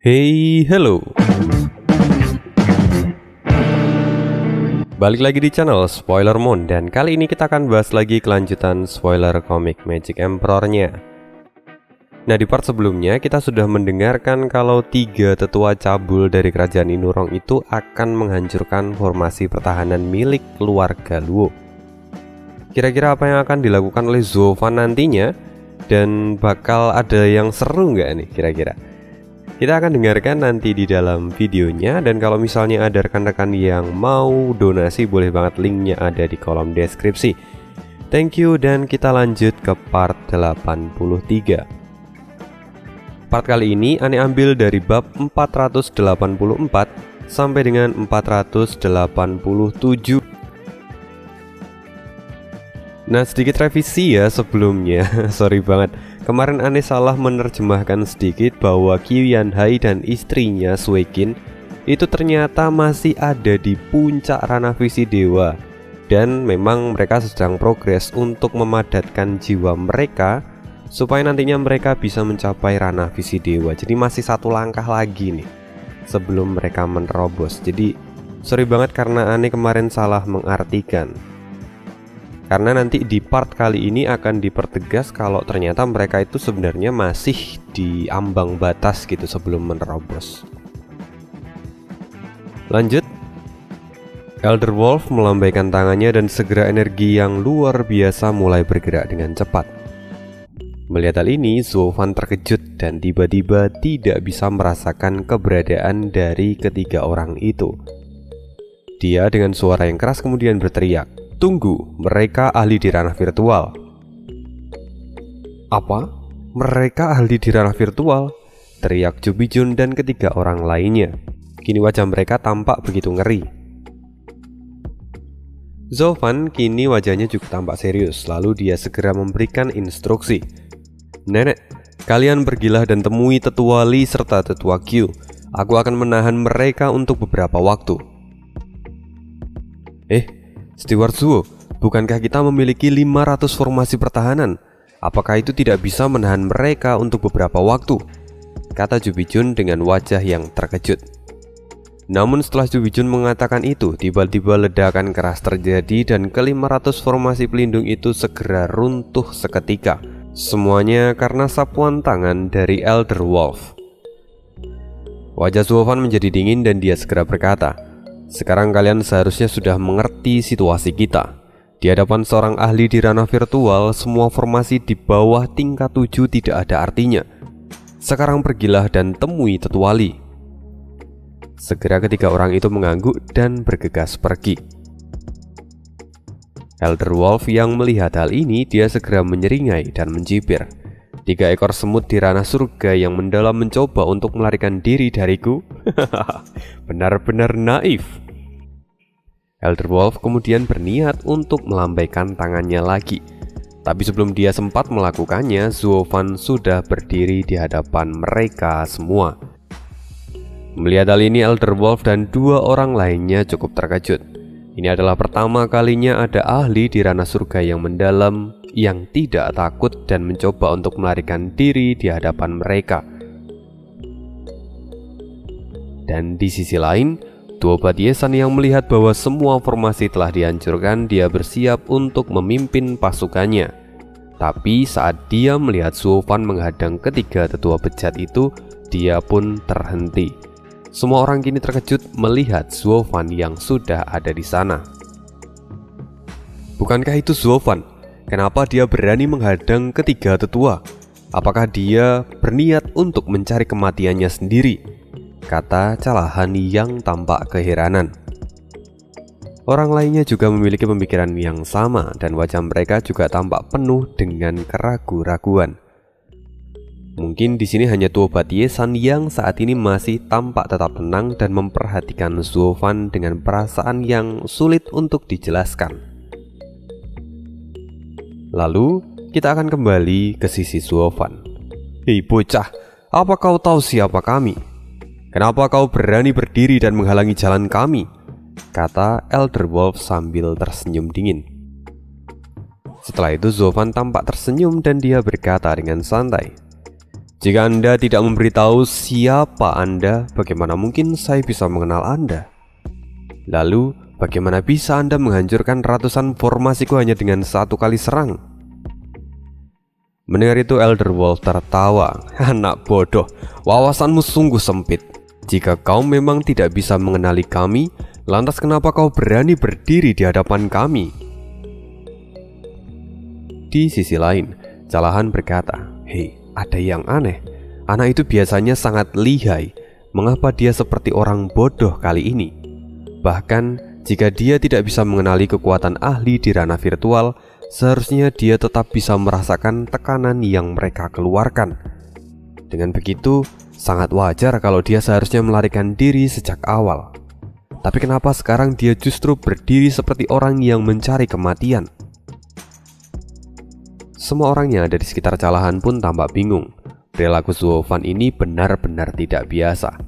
Hey, hello. Balik lagi di channel Spoiler Moon, dan kali ini kita akan bahas lagi kelanjutan spoiler komik Magic Emperor-nya. Nah, di part sebelumnya kita sudah mendengarkan kalau 3 tetua cabul dari kerajaan Inurong itu akan menghancurkan formasi pertahanan milik keluarga Luo. Kira-kira apa yang akan dilakukan oleh Zuo Fan nantinya, dan bakal ada yang seru nggak nih kira-kira? Kita akan dengarkan nanti di dalam videonya, dan kalau misalnya ada rekan-rekan yang mau donasi, boleh banget, linknya ada di kolom deskripsi. Thank you, dan kita lanjut ke part 83. Part kali ini Ane ambil dari bab 484 sampai dengan 487. Nah, sedikit revisi ya sebelumnya. Sorry banget, kemarin Ane salah menerjemahkan sedikit bahwa Qian Hai dan istrinya Suekin itu ternyata masih ada di puncak ranah visi dewa. Dan memang mereka sedang progres untuk memadatkan jiwa mereka supaya nantinya mereka bisa mencapai ranah visi dewa. Jadi masih satu langkah lagi nih sebelum mereka menerobos. Jadi sorry banget karena Ane kemarin salah mengartikan. Karena nanti di part kali ini akan dipertegas kalau ternyata mereka itu sebenarnya masih di ambang batas gitu sebelum menerobos. Lanjut. Elder Wolf melambaikan tangannya dan segera energi yang luar biasa mulai bergerak dengan cepat. Melihat hal ini, Zuo Fan terkejut dan tiba-tiba tidak bisa merasakan keberadaan dari ketiga orang itu. Dia dengan suara yang keras kemudian berteriak, "Tunggu, mereka ahli di ranah virtual." "Apa? Mereka ahli di ranah virtual?" teriak Chu Bijun dan ketiga orang lainnya. Kini wajah mereka tampak begitu ngeri. Zuo Fan kini wajahnya juga tampak serius, lalu dia segera memberikan instruksi. "Nenek, kalian pergilah dan temui tetua Li serta tetua Q. Aku akan menahan mereka untuk beberapa waktu." Steward Zuo, bukankah kita memiliki 500 formasi pertahanan? Apakah itu tidak bisa menahan mereka untuk beberapa waktu? Kata Chu Bijun dengan wajah yang terkejut. Namun setelah Chu Bijun mengatakan itu, tiba-tiba ledakan keras terjadi dan ke-500 formasi pelindung itu segera runtuh seketika. Semuanya karena sapuan tangan dari Elder Wolf. Wajah Zuo Fan menjadi dingin dan dia segera berkata, "Sekarang kalian seharusnya sudah mengerti situasi kita. Di hadapan seorang ahli di ranah virtual, semua formasi di bawah tingkat 7 tidak ada artinya. Sekarang pergilah dan temui tetua Li." Segera ketiga orang itu mengangguk dan bergegas pergi. Elder Wolf yang melihat hal ini, dia segera menyeringai dan mencibir. 3 ekor semut di ranah surga yang mendalam mencoba untuk melarikan diri dariku? Benar-benar naif. Elder Wolf kemudian berniat untuk melambaikan tangannya lagi. Tapi sebelum dia sempat melakukannya, Zuo Fan sudah berdiri di hadapan mereka semua. Melihat hal ini, Elder Wolf dan 2 orang lainnya cukup terkejut. Ini adalah pertama kalinya ada ahli di ranah surga yang mendalam yang tidak takut dan mencoba untuk melarikan diri di hadapan mereka. Dan di sisi lain, Duo Batiesan yang melihat bahwa semua formasi telah dihancurkan, dia bersiap untuk memimpin pasukannya. Tapi saat dia melihat Zuo Fan menghadang ketiga tetua bejat itu, dia pun terhenti. Semua orang kini terkejut melihat Zuo Fan yang sudah ada di sana. Bukankah itu Zuo Fan? Kenapa dia berani menghadang ketiga tetua? Apakah dia berniat untuk mencari kematiannya sendiri? Kata Calahan yang tampak keheranan. Orang lainnya juga memiliki pemikiran yang sama dan wajah mereka juga tampak penuh dengan keraguan-raguan. Mungkin di sini hanya Duo Batiesan yang saat ini masih tampak tetap tenang dan memperhatikan Zuo Fan dengan perasaan yang sulit untuk dijelaskan. Lalu kita akan kembali ke sisi Zuo Fan. "Hei bocah, apa kau tahu siapa kami? Kenapa kau berani berdiri dan menghalangi jalan kami?" kata Elder Wolf sambil tersenyum dingin. Setelah itu Zuo Fan tampak tersenyum dan dia berkata dengan santai, Jika Anda tidak memberitahu siapa Anda, bagaimana mungkin saya bisa mengenal Anda? Lalu, bagaimana bisa Anda menghancurkan ratusan formasiku hanya dengan satu kali serang? Mendengar itu, Elder Wolf tertawa. Anak bodoh, wawasanmu sungguh sempit. Jika kau memang tidak bisa mengenali kami, lantas kenapa kau berani berdiri di hadapan kami? Di sisi lain, Callahan berkata, "Hei, ada yang aneh. Anak itu biasanya sangat lihai. Mengapa dia seperti orang bodoh kali ini? Bahkan, jika dia tidak bisa mengenali kekuatan ahli di ranah virtual, seharusnya dia tetap bisa merasakan tekanan yang mereka keluarkan. Dengan begitu, sangat wajar kalau dia seharusnya melarikan diri sejak awal. Tapi kenapa sekarang dia justru berdiri seperti orang yang mencari kematian?" Semua orang yang ada di sekitar Callahan pun tampak bingung. Perilaku Suovan ini benar-benar tidak biasa.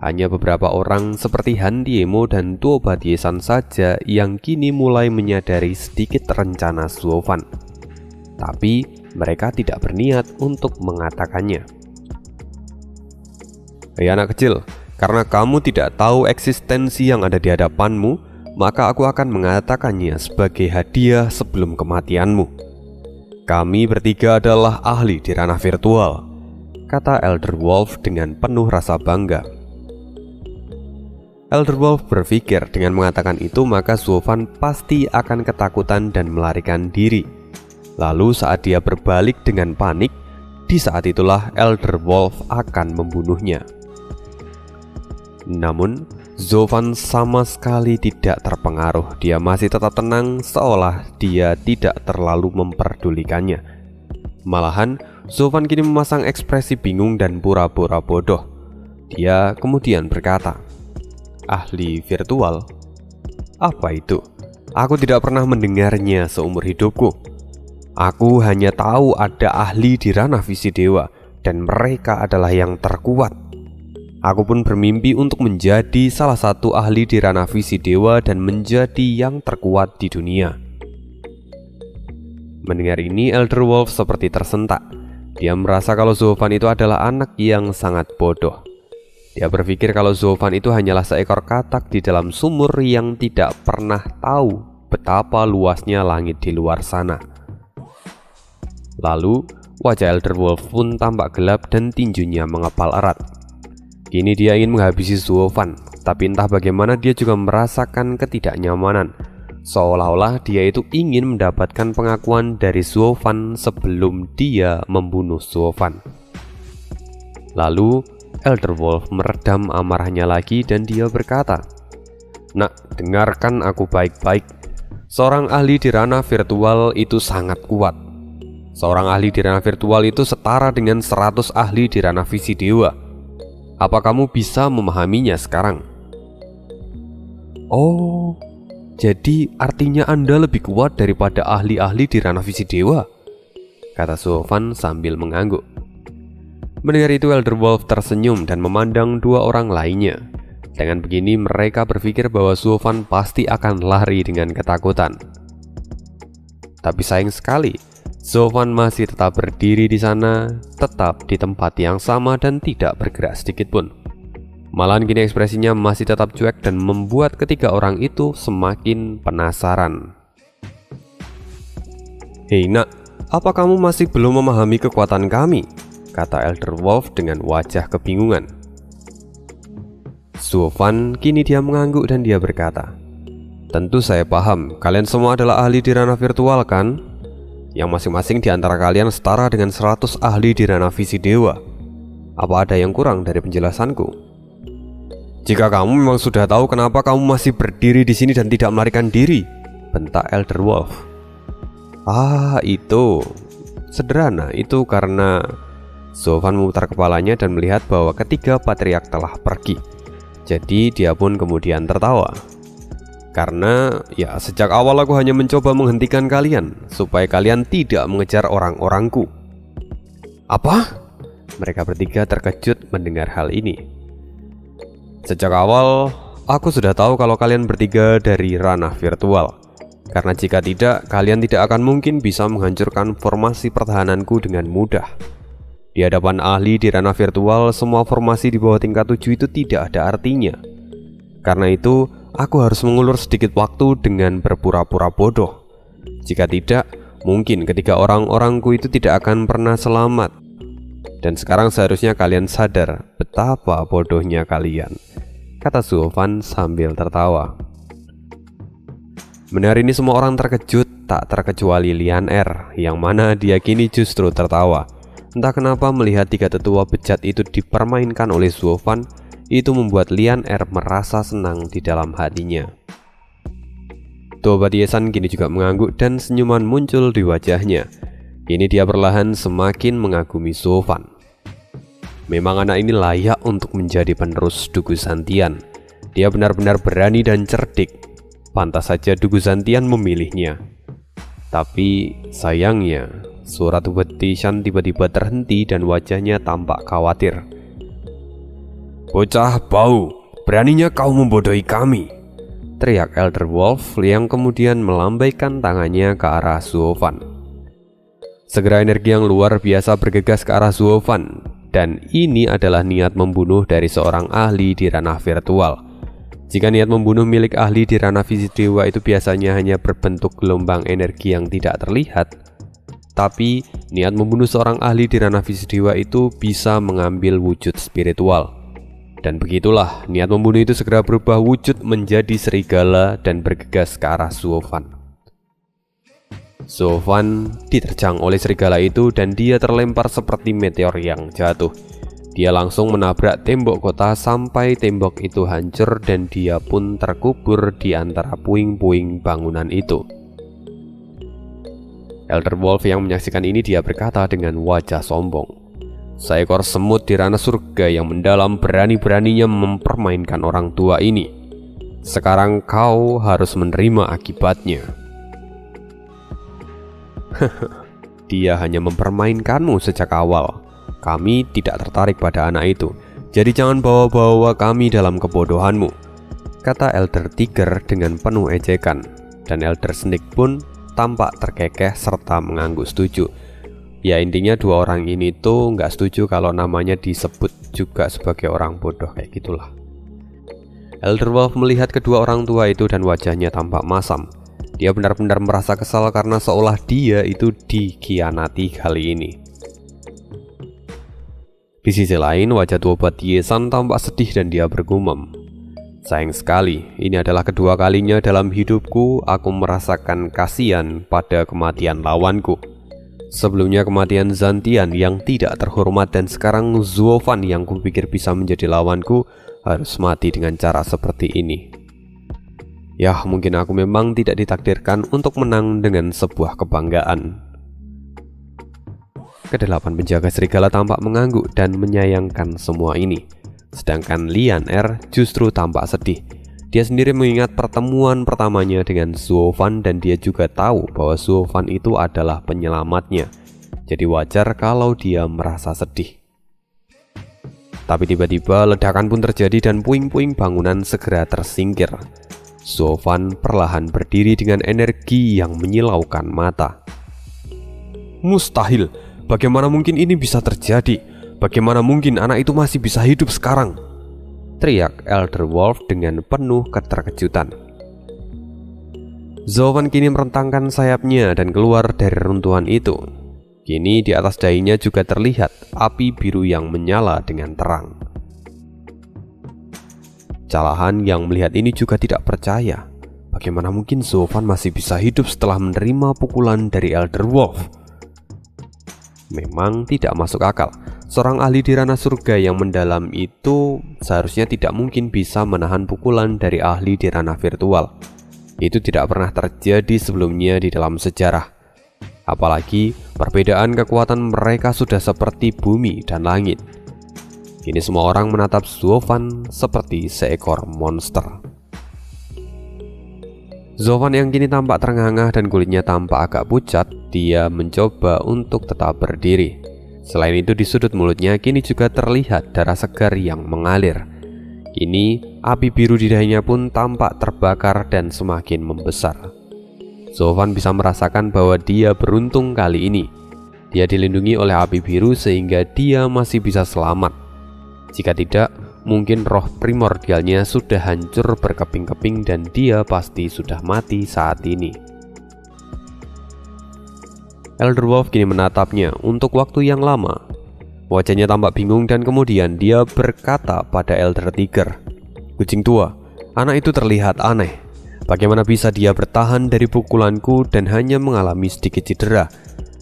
Hanya beberapa orang seperti Han Diemo dan Tuo Batiesan saja yang kini mulai menyadari sedikit rencana Suovan. Tapi mereka tidak berniat untuk mengatakannya. "Hei anak kecil, karena kamu tidak tahu eksistensi yang ada di hadapanmu, maka aku akan mengatakannya sebagai hadiah sebelum kematianmu. Kami bertiga adalah ahli di ranah virtual," kata Elder Wolf dengan penuh rasa bangga. Elder Wolf berpikir dengan mengatakan itu maka Suovan pasti akan ketakutan dan melarikan diri. Lalu saat dia berbalik dengan panik, di saat itulah Elder Wolf akan membunuhnya. Namun, Suovan sama sekali tidak terpengaruh. Dia masih tetap tenang seolah dia tidak terlalu memperdulikannya. Malahan, Suovan kini memasang ekspresi bingung dan pura-pura bodoh. Dia kemudian berkata, "Ahli virtual? Apa itu? Aku tidak pernah mendengarnya seumur hidupku. Aku hanya tahu ada ahli di ranah visi dewa, dan mereka adalah yang terkuat. Aku pun bermimpi untuk menjadi salah satu ahli di ranah visi dewa dan menjadi yang terkuat di dunia." Mendengar ini, Elder Wolf seperti tersentak. Dia merasa kalau Suovan itu adalah anak yang sangat bodoh. Dia berpikir kalau Suovan itu hanyalah seekor katak di dalam sumur yang tidak pernah tahu betapa luasnya langit di luar sana. Lalu, wajah Elder Wolf pun tampak gelap dan tinjunya mengepal erat. Kini dia ingin menghabisi Suovan, tapi entah bagaimana dia juga merasakan ketidaknyamanan, seolah-olah dia itu ingin mendapatkan pengakuan dari Suovan sebelum dia membunuh Suovan. Lalu, Elder Wolf meredam amarahnya lagi dan dia berkata, "Nak, dengarkan aku baik-baik. Seorang ahli di ranah virtual itu sangat kuat. Seorang ahli di ranah virtual itu setara dengan 100 ahli di ranah visi dewa. Apa kamu bisa memahaminya sekarang?" "Oh, jadi artinya Anda lebih kuat daripada ahli-ahli di ranah visi dewa?" kata Suovan sambil mengangguk. Mendengar itu, Elder Wolf tersenyum dan memandang dua orang lainnya. Dengan begini mereka berpikir bahwa Suovan pasti akan lari dengan ketakutan. Tapi sayang sekali, Suovan masih tetap berdiri di sana, tetap di tempat yang sama dan tidak bergerak sedikit pun. Malahan kini ekspresinya masih tetap cuek dan membuat ketiga orang itu semakin penasaran. "Hei nak, apa kamu masih belum memahami kekuatan kami?" kata Elder Wolf dengan wajah kebingungan. Suovan kini dia mengangguk dan dia berkata, "Tentu saya paham, kalian semua adalah ahli di ranah virtual kan? Yang masing-masing di antara kalian setara dengan 100 ahli di ranah visi dewa. Apa ada yang kurang dari penjelasanku? Jika kamu memang sudah tahu, kenapa kamu masih berdiri di sini dan tidak melarikan diri?" bentak Elder Wolf. "Ah, itu sederhana, itu karena..." Suovan memutar kepalanya dan melihat bahwa ketiga patriark telah pergi. Jadi dia pun kemudian tertawa. "Karena ya sejak awal aku hanya mencoba menghentikan kalian supaya kalian tidak mengejar orang-orangku." "Apa?" Mereka bertiga terkejut mendengar hal ini. "Sejak awal aku sudah tahu kalau kalian bertiga dari ranah virtual. Karena jika tidak, kalian tidak akan mungkin bisa menghancurkan formasi pertahananku dengan mudah. Di hadapan ahli di ranah virtual, semua formasi di bawah tingkat 7 itu tidak ada artinya. Karena itu, aku harus mengulur sedikit waktu dengan berpura-pura bodoh. Jika tidak, mungkin ketiga orang-orangku itu tidak akan pernah selamat. Dan sekarang seharusnya kalian sadar betapa bodohnya kalian, kata Suofan sambil tertawa. Mendengar ini semua orang terkejut, tak terkecuali Lian Er, yang mana dia kini justru tertawa. Entah kenapa melihat tiga tetua bejat itu dipermainkan oleh Suofan, itu membuat Lian Er merasa senang di dalam hatinya. Tua Batiesan kini juga mengangguk dan senyuman muncul di wajahnya. Kini dia perlahan semakin mengagumi Suofan. Memang anak ini layak untuk menjadi penerus Dugu Santian. Dia benar-benar berani dan cerdik. Pantas saja Dugu Santian memilihnya. Tapi sayangnya, suara Tua Batiesan tiba-tiba terhenti dan wajahnya tampak khawatir. "Bocah bau, beraninya kau membodohi kami!" teriak Elder Wolf yang kemudian melambaikan tangannya ke arah Suofan. Segera energi yang luar biasa bergegas ke arah Suofan, dan ini adalah niat membunuh dari seorang ahli di ranah virtual. Jika niat membunuh milik ahli di ranah fisik dewa itu biasanya hanya berbentuk gelombang energi yang tidak terlihat, tapi niat membunuh seorang ahli di ranah fisik dewa itu bisa mengambil wujud spiritual. Dan begitulah, niat membunuh itu segera berubah wujud menjadi serigala dan bergegas ke arah Suofan. Suofan diterjang oleh serigala itu dan dia terlempar seperti meteor yang jatuh. Dia langsung menabrak tembok kota sampai tembok itu hancur dan dia pun terkubur di antara puing-puing bangunan itu. Elder Wolf yang menyaksikan ini dia berkata dengan wajah sombong, "Seekor semut di ranah surga yang mendalam berani-beraninya mempermainkan orang tua ini. Sekarang kau harus menerima akibatnya." "Dia hanya mempermainkanmu sejak awal. Kami tidak tertarik pada anak itu. Jadi jangan bawa-bawa kami dalam kebodohanmu," kata Elder Tiger dengan penuh ejekan. Dan Elder Snake pun tampak terkekeh serta mengangguk setuju. Ya intinya dua orang ini tuh nggak setuju kalau namanya disebut juga sebagai orang bodoh kayak gitulah. Elder Wolf melihat kedua orang tua itu dan wajahnya tampak masam. Dia benar-benar merasa kesal karena seolah dia itu dikhianati kali ini. Di sisi lain, wajah Tua Batiesan tampak sedih dan dia bergumam, "Sayang sekali, ini adalah kedua kalinya dalam hidupku aku merasakan kasihan pada kematian lawanku. Sebelumnya kematian Zantian yang tidak terhormat dan sekarang Suofan yang kupikir bisa menjadi lawanku harus mati dengan cara seperti ini. Ya, mungkin aku memang tidak ditakdirkan untuk menang dengan sebuah kebanggaan." Kedelapan penjaga serigala tampak mengangguk dan menyayangkan semua ini. Sedangkan Lian Er justru tampak sedih. Dia sendiri mengingat pertemuan pertamanya dengan Suofan dan dia juga tahu bahwa Suofan itu adalah penyelamatnya. Jadi wajar kalau dia merasa sedih. Tapi tiba-tiba ledakan pun terjadi dan puing-puing bangunan segera tersingkir. Suofan perlahan berdiri dengan energi yang menyilaukan mata. "Mustahil, bagaimana mungkin ini bisa terjadi? Bagaimana mungkin anak itu masih bisa hidup sekarang?" teriak Elder Wolf dengan penuh keterkejutan. Suofan kini merentangkan sayapnya dan keluar dari runtuhan itu. Kini di atas dahinya juga terlihat api biru yang menyala dengan terang. Calahan yang melihat ini juga tidak percaya. Bagaimana mungkin Suofan masih bisa hidup setelah menerima pukulan dari Elder Wolf? Memang tidak masuk akal. Seorang ahli di ranah surga yang mendalam itu seharusnya tidak mungkin bisa menahan pukulan dari ahli di ranah virtual. Itu tidak pernah terjadi sebelumnya di dalam sejarah. Apalagi perbedaan kekuatan mereka sudah seperti bumi dan langit. Kini semua orang menatap Suofan seperti seekor monster. Suofan yang kini tampak terengah-engah dan kulitnya tampak agak pucat, dia mencoba untuk tetap berdiri. Selain itu di sudut mulutnya kini juga terlihat darah segar yang mengalir. Kini api biru di dahinya pun tampak terbakar dan semakin membesar. Suofan bisa merasakan bahwa dia beruntung kali ini. Dia dilindungi oleh api biru sehingga dia masih bisa selamat. Jika tidak, mungkin roh primordialnya sudah hancur berkeping-keping dan dia pasti sudah mati saat ini. Elder Wolf kini menatapnya untuk waktu yang lama. Wajahnya tampak bingung dan kemudian dia berkata pada Elder Tiger, "Kucing tua, anak itu terlihat aneh. Bagaimana bisa dia bertahan dari pukulanku dan hanya mengalami sedikit cedera?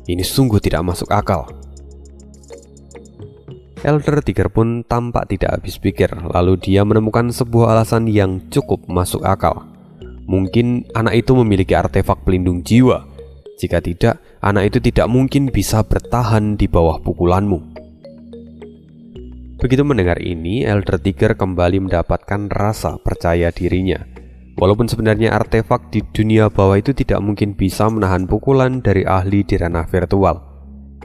Ini sungguh tidak masuk akal." Elder Tiger pun tampak tidak habis pikir, lalu dia menemukan sebuah alasan yang cukup masuk akal. Mungkin anak itu memiliki artefak pelindung jiwa. Jika tidak, anak itu tidak mungkin bisa bertahan di bawah pukulanmu. Begitu mendengar ini, Elder Tiger kembali mendapatkan rasa percaya dirinya. Walaupun sebenarnya artefak di dunia bawah itu tidak mungkin bisa menahan pukulan dari ahli di ranah virtual.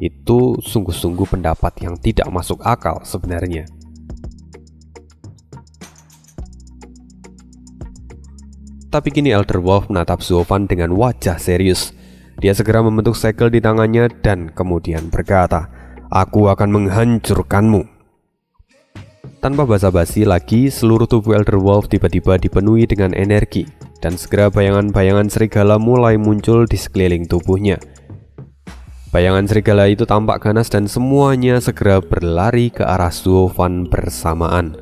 Itu sungguh-sungguh pendapat yang tidak masuk akal sebenarnya. Tapi kini Elder Wolf menatap Zofan dengan wajah serius. Dia segera membentuk segel di tangannya dan kemudian berkata, "Aku akan menghancurkanmu." Tanpa basa-basi lagi, seluruh tubuh Elder Wolf tiba-tiba dipenuhi dengan energi, dan segera bayangan-bayangan serigala mulai muncul di sekeliling tubuhnya. Bayangan serigala itu tampak ganas dan semuanya segera berlari ke arah Zofan bersamaan.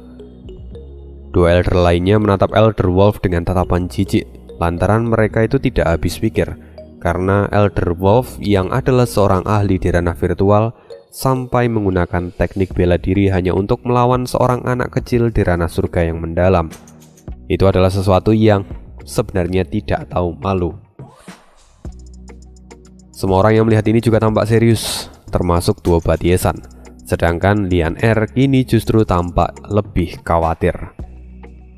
Dua Elder lainnya menatap Elder Wolf dengan tatapan jijik, lantaran mereka itu tidak habis pikir, karena Elder Wolf yang adalah seorang ahli di ranah virtual sampai menggunakan teknik bela diri hanya untuk melawan seorang anak kecil di ranah surga yang mendalam. Itu adalah sesuatu yang sebenarnya tidak tahu malu. Semua orang yang melihat ini juga tampak serius, termasuk Duo Batiesan. Sedangkan Lian Er kini justru tampak lebih khawatir.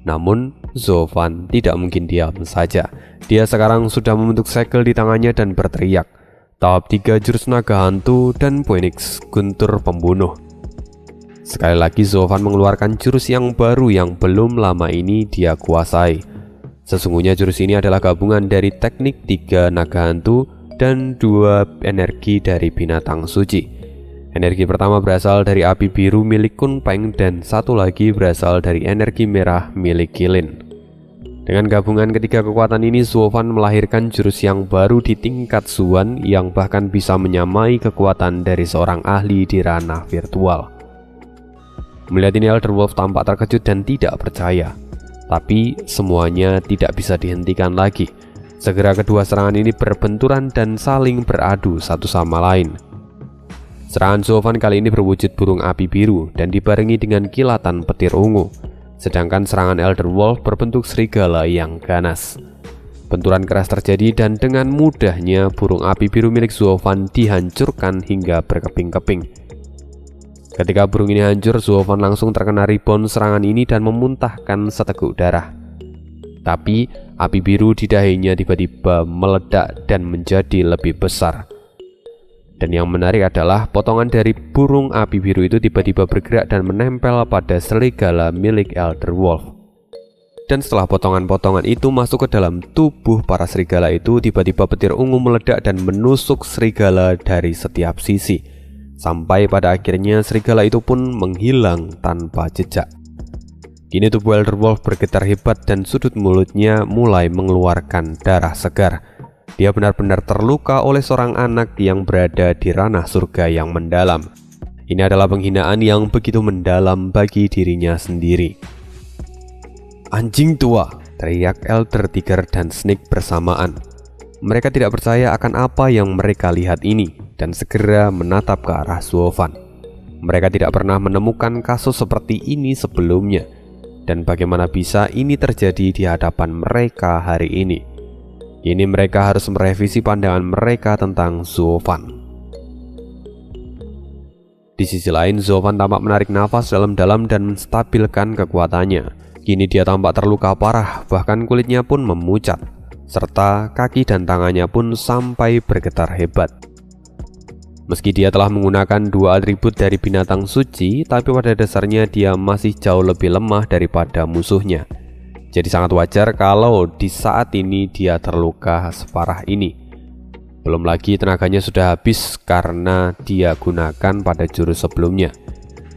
Namun Zofan tidak mungkin diam saja. Dia sekarang sudah membentuk segel di tangannya dan berteriak, "Tahap 3 jurus naga hantu dan Phoenix guntur pembunuh." Sekali lagi Zofan mengeluarkan jurus yang baru yang belum lama ini dia kuasai. Sesungguhnya jurus ini adalah gabungan dari teknik 3 naga hantu dan 2 energi dari binatang suci. Energi pertama berasal dari api biru milik Kun Peng dan satu lagi berasal dari energi merah milik Kilin. Dengan gabungan ketiga kekuatan ini, Zofan melahirkan jurus yang baru di tingkat Zuan yang bahkan bisa menyamai kekuatan dari seorang ahli di ranah virtual. Melihat ini, Elder Wolf tampak terkejut dan tidak percaya. Tapi semuanya tidak bisa dihentikan lagi. Segera kedua serangan ini berbenturan dan saling beradu satu sama lain. Serangan Zofan kali ini berwujud burung api biru dan dibarengi dengan kilatan petir ungu. Sedangkan serangan Elder Wolf berbentuk serigala yang ganas. Benturan keras terjadi dan dengan mudahnya burung api biru milik Zofan dihancurkan hingga berkeping-keping. Ketika burung ini hancur, Zofan langsung terkena rebound serangan ini dan memuntahkan seteguk darah. Tapi api biru di dahinya tiba-tiba meledak dan menjadi lebih besar. Dan yang menarik adalah potongan dari burung api biru itu tiba-tiba bergerak dan menempel pada serigala milik Elder Wolf. Dan setelah potongan-potongan itu masuk ke dalam tubuh para serigala itu, tiba-tiba petir ungu meledak dan menusuk serigala dari setiap sisi. Sampai pada akhirnya serigala itu pun menghilang tanpa jejak. Kini tubuh Elder Wolf bergetar hebat dan sudut mulutnya mulai mengeluarkan darah segar. Dia benar-benar terluka oleh seorang anak yang berada di ranah surga yang mendalam. Ini adalah penghinaan yang begitu mendalam bagi dirinya sendiri. "Anjing tua!" teriak Elder Tiger dan Snake bersamaan. Mereka tidak percaya akan apa yang mereka lihat ini dan segera menatap ke arah Zofan. Mereka tidak pernah menemukan kasus seperti ini sebelumnya. Dan bagaimana bisa ini terjadi di hadapan mereka hari ini? Kini mereka harus merevisi pandangan mereka tentang Zofan. Di sisi lain, Zofan tampak menarik nafas dalam-dalam dan menstabilkan kekuatannya. Kini dia tampak terluka parah, bahkan kulitnya pun memucat, serta kaki dan tangannya pun sampai bergetar hebat. Meski dia telah menggunakan 2 atribut dari binatang suci, tapi pada dasarnya dia masih jauh lebih lemah daripada musuhnya. Jadi sangat wajar kalau di saat ini dia terluka separah ini. Belum lagi tenaganya sudah habis karena dia gunakan pada jurus sebelumnya.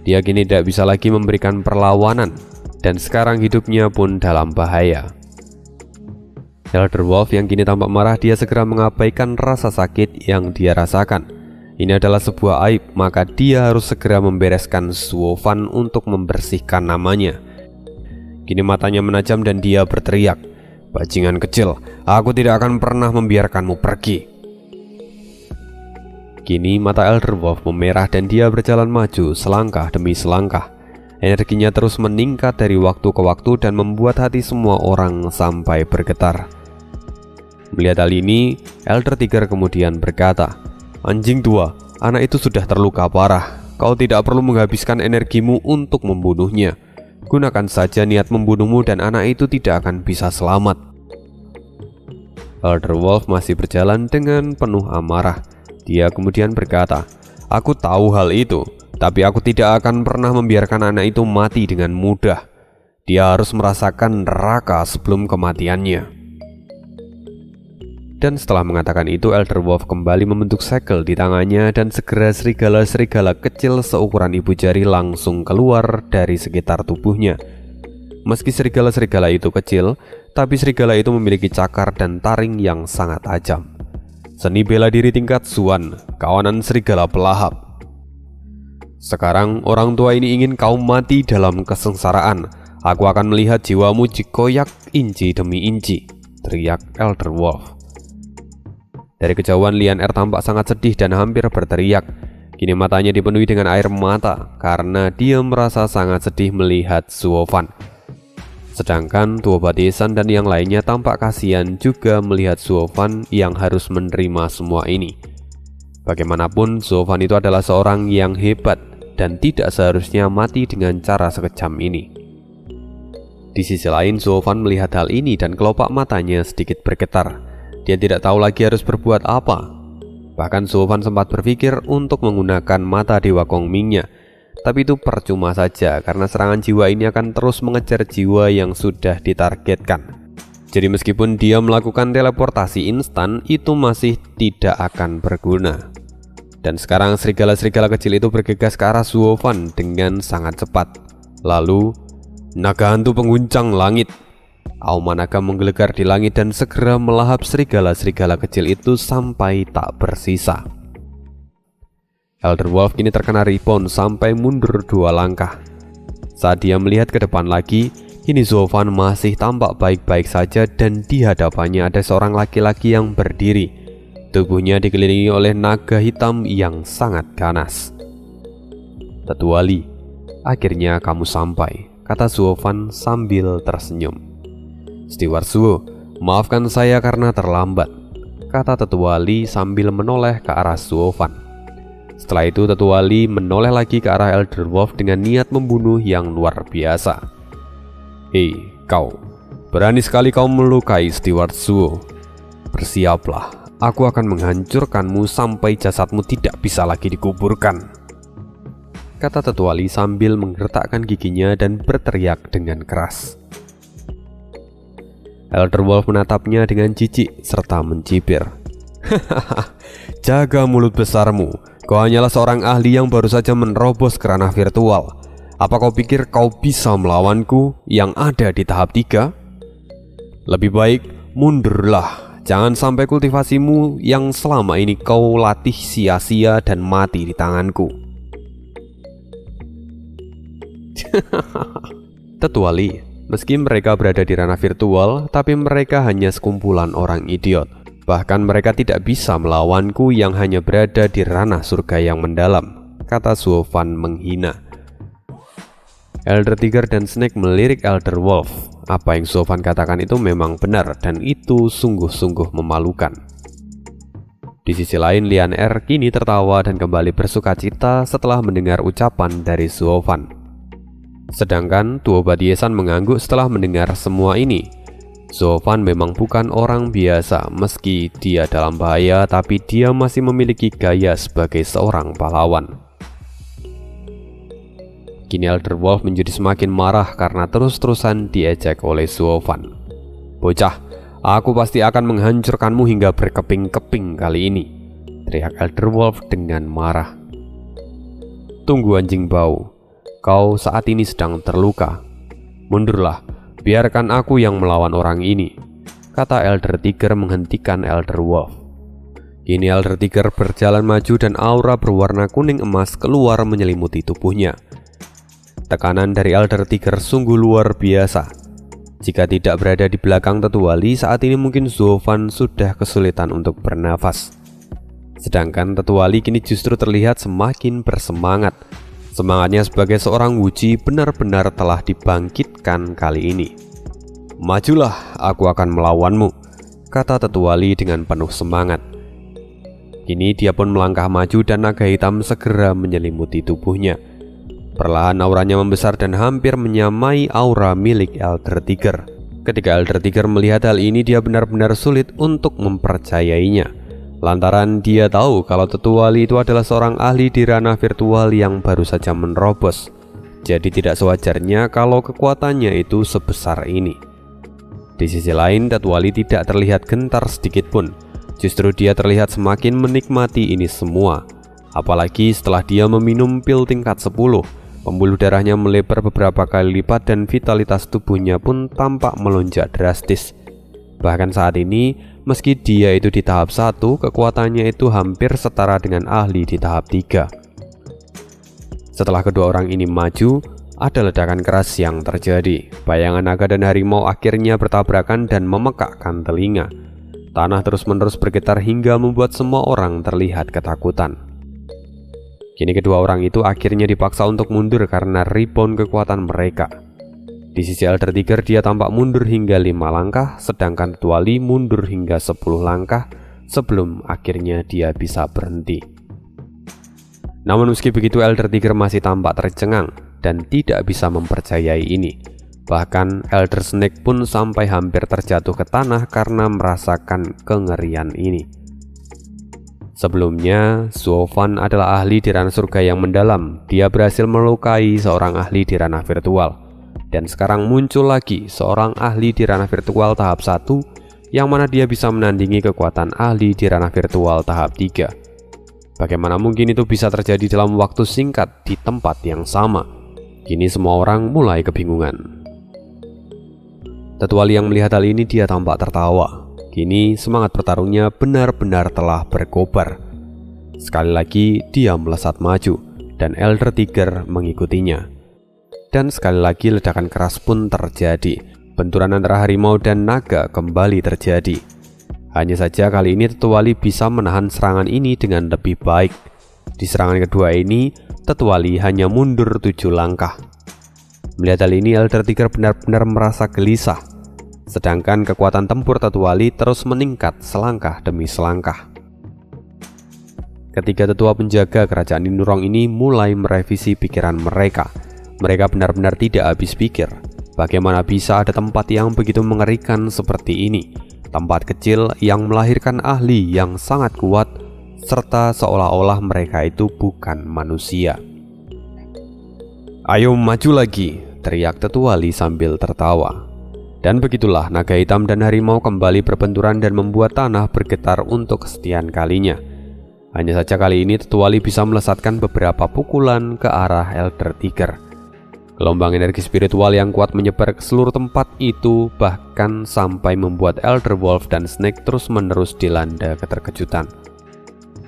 Dia kini tidak bisa lagi memberikan perlawanan, dan sekarang hidupnya pun dalam bahaya. Elder Wolf yang kini tampak marah, dia segera mengabaikan rasa sakit yang dia rasakan. Ini adalah sebuah aib, maka dia harus segera membereskan Suovan untuk membersihkan namanya. Kini matanya menajam dan dia berteriak, "Bajingan kecil, aku tidak akan pernah membiarkanmu pergi." Kini mata Elder Wolf memerah dan dia berjalan maju selangkah demi selangkah. Energinya terus meningkat dari waktu ke waktu dan membuat hati semua orang sampai bergetar. Melihat hal ini, Elder Tiger kemudian berkata, "Anjing tua, anak itu sudah terluka parah. Kau tidak perlu menghabiskan energimu untuk membunuhnya. Gunakan saja niat membunuhmu dan anak itu tidak akan bisa selamat." Elder Wolf masih berjalan dengan penuh amarah. Dia kemudian berkata, "Aku tahu hal itu, tapi aku tidak akan pernah membiarkan anak itu mati dengan mudah. Dia harus merasakan neraka sebelum kematiannya." Dan setelah mengatakan itu, Elder Wolf kembali membentuk segel di tangannya dan segera serigala-serigala kecil seukuran ibu jari langsung keluar dari sekitar tubuhnya. Meski serigala-serigala itu kecil, tapi serigala itu memiliki cakar dan taring yang sangat tajam. Seni bela diri tingkat Zuan, kawanan serigala pelahap. "Sekarang orang tua ini ingin kau mati dalam kesengsaraan. Aku akan melihat jiwamu dikoyak inci demi inci," teriak Elder Wolf. Dari kejauhan Lian Er tampak sangat sedih dan hampir berteriak. Kini matanya dipenuhi dengan air mata karena dia merasa sangat sedih melihat Suovan. Sedangkan Tuo Batesan dan yang lainnya tampak kasihan juga melihat Suovan yang harus menerima semua ini. Bagaimanapun, Suovan itu adalah seorang yang hebat dan tidak seharusnya mati dengan cara sekejam ini. Di sisi lain, Suovan melihat hal ini dan kelopak matanya sedikit bergetar. Dia tidak tahu lagi harus berbuat apa. Bahkan Suovan sempat berpikir untuk menggunakan mata Dewa Kongmingnya, tapi itu percuma saja karena serangan jiwa ini akan terus mengejar jiwa yang sudah ditargetkan. Jadi meskipun dia melakukan teleportasi instan, itu masih tidak akan berguna. Dan sekarang serigala-serigala kecil itu bergegas ke arah Suovan dengan sangat cepat. Lalu, naga hantu pengguncang langit. Auma naga menggelegar di langit dan segera melahap serigala-serigala kecil itu sampai tak bersisa. Elder Wolf kini terkena rebound sampai mundur 2 langkah. Saat dia melihat ke depan lagi, kini Suovan masih tampak baik-baik saja dan di hadapannya ada seorang laki-laki yang berdiri. Tubuhnya dikelilingi oleh naga hitam yang sangat ganas. "Tetua Li, akhirnya kamu sampai," kata Suovan sambil tersenyum. "Steward Suo, maafkan saya karena terlambat," kata Tetua Li sambil menoleh ke arah Suovan. Setelah itu Tetua Li menoleh lagi ke arah Elder Wolf dengan niat membunuh yang luar biasa. "Hei, kau, berani sekali kau melukai Steward Suo. Bersiaplah, aku akan menghancurkanmu sampai jasadmu tidak bisa lagi dikuburkan," kata Tetua Li sambil menggertakkan giginya dan berteriak dengan keras. Elder Wolf menatapnya dengan jijik serta mencibir. "Hahaha, jaga mulut besarmu. Kau hanyalah seorang ahli yang baru saja menerobos ke ranah virtual. Apa kau pikir kau bisa melawanku yang ada di tahap 3? Lebih baik mundurlah. Jangan sampai kultivasimu yang selama ini kau latih sia-sia dan mati di tanganku." Tetua Li, meski mereka berada di ranah virtual, tapi mereka hanya sekumpulan orang idiot. Bahkan mereka tidak bisa melawanku yang hanya berada di ranah surga yang mendalam, kata Suovan menghina. Elder Tiger dan Snake melirik Elder Wolf. Apa yang Suovan katakan itu memang benar dan itu sungguh-sungguh memalukan. Di sisi lain, Lian Er kini tertawa dan kembali bersukacita setelah mendengar ucapan dari Suovan. Sedangkan Tuo Badiesan mengangguk setelah mendengar semua ini. Suovan memang bukan orang biasa, meski dia dalam bahaya, tapi dia masih memiliki gaya sebagai seorang pahlawan. Kini Elder Wolf menjadi semakin marah karena terus-terusan diejek oleh Suovan. "Bocah, Aku pasti akan menghancurkanmu hingga berkeping-keping kali ini, teriak Elder Wolf dengan marah. Tunggu anjing bau, kau saat ini sedang terluka. Mundurlah, biarkan aku yang melawan orang ini, kata Elder Tiger menghentikan Elder Wolf. Kini Elder Tiger berjalan maju dan aura berwarna kuning emas keluar menyelimuti tubuhnya. Tekanan dari Elder Tiger sungguh luar biasa. Jika tidak berada di belakang Tetuali, saat ini mungkin Zofan sudah kesulitan untuk bernafas. Sedangkan Tetuali kini justru terlihat semakin bersemangat. Semangatnya sebagai seorang Wuji benar-benar telah dibangkitkan kali ini. Majulah, aku akan melawanmu, kata Tetuali dengan penuh semangat. Kini dia pun melangkah maju dan naga hitam segera menyelimuti tubuhnya. Perlahan auranya membesar dan hampir menyamai aura milik Elder Tiger. Ketika Elder Tiger melihat hal ini, dia benar-benar sulit untuk mempercayainya. Lantaran dia tahu kalau Tetuali itu adalah seorang ahli di ranah virtual yang baru saja menerobos. Jadi tidak sewajarnya kalau kekuatannya itu sebesar ini. Di sisi lain, Tetuali tidak terlihat gentar sedikit pun. Justru dia terlihat semakin menikmati ini semua. Apalagi setelah dia meminum pil tingkat 10. Pembuluh darahnya melebar beberapa kali lipat dan vitalitas tubuhnya pun tampak melonjak drastis. Bahkan saat ini, meski dia itu di tahap 1, kekuatannya itu hampir setara dengan ahli di tahap 3. Setelah kedua orang ini maju, ada ledakan keras yang terjadi. Bayangan naga dan harimau akhirnya bertabrakan dan memekakkan telinga. Tanah terus-menerus bergetar hingga membuat semua orang terlihat ketakutan. Kini kedua orang itu akhirnya dipaksa untuk mundur karena rebound kekuatan mereka. Di sisi Elder Tiger, dia tampak mundur hingga 5 langkah, sedangkan Tetuali mundur hingga 10 langkah sebelum akhirnya dia bisa berhenti. Namun meski begitu, Elder Tiger masih tampak tercengang dan tidak bisa mempercayai ini. Bahkan Elder Snake pun sampai hampir terjatuh ke tanah karena merasakan kengerian ini. Sebelumnya, Zofan adalah ahli di ranah surga yang mendalam. Dia berhasil melukai seorang ahli di ranah virtual. Dan sekarang muncul lagi seorang ahli di ranah virtual tahap 1, yang mana dia bisa menandingi kekuatan ahli di ranah virtual tahap 3. Bagaimana mungkin itu bisa terjadi dalam waktu singkat di tempat yang sama? Kini semua orang mulai kebingungan. Tetuali yang melihat hal ini, dia tampak tertawa. Kini semangat bertarungnya benar-benar telah berkobar. Sekali lagi dia melesat maju dan Elder Tiger mengikutinya. Dan sekali lagi ledakan keras pun terjadi. Benturan antara harimau dan naga kembali terjadi. Hanya saja kali ini Tetuali bisa menahan serangan ini dengan lebih baik. Di serangan kedua ini, Tetuali hanya mundur 7 langkah. Melihat hal ini, Elder Tiger benar-benar merasa gelisah. Sedangkan kekuatan tempur Tetuali terus meningkat selangkah demi selangkah. Ketika tetua penjaga kerajaan Indurong ini mulai merevisi pikiran mereka, mereka benar-benar tidak habis pikir. Bagaimana bisa ada tempat yang begitu mengerikan seperti ini? Tempat kecil yang melahirkan ahli yang sangat kuat, serta seolah-olah mereka itu bukan manusia. Ayo maju lagi, teriak Tetuali sambil tertawa. Dan begitulah naga hitam dan harimau kembali berbenturan dan membuat tanah bergetar untuk kesekian kalinya. Hanya saja kali ini Tetuali bisa melesatkan beberapa pukulan ke arah Elder Tiger. Gelombang energi spiritual yang kuat menyebar ke seluruh tempat itu, bahkan sampai membuat Elder Wolf dan Snake terus-menerus dilanda keterkejutan.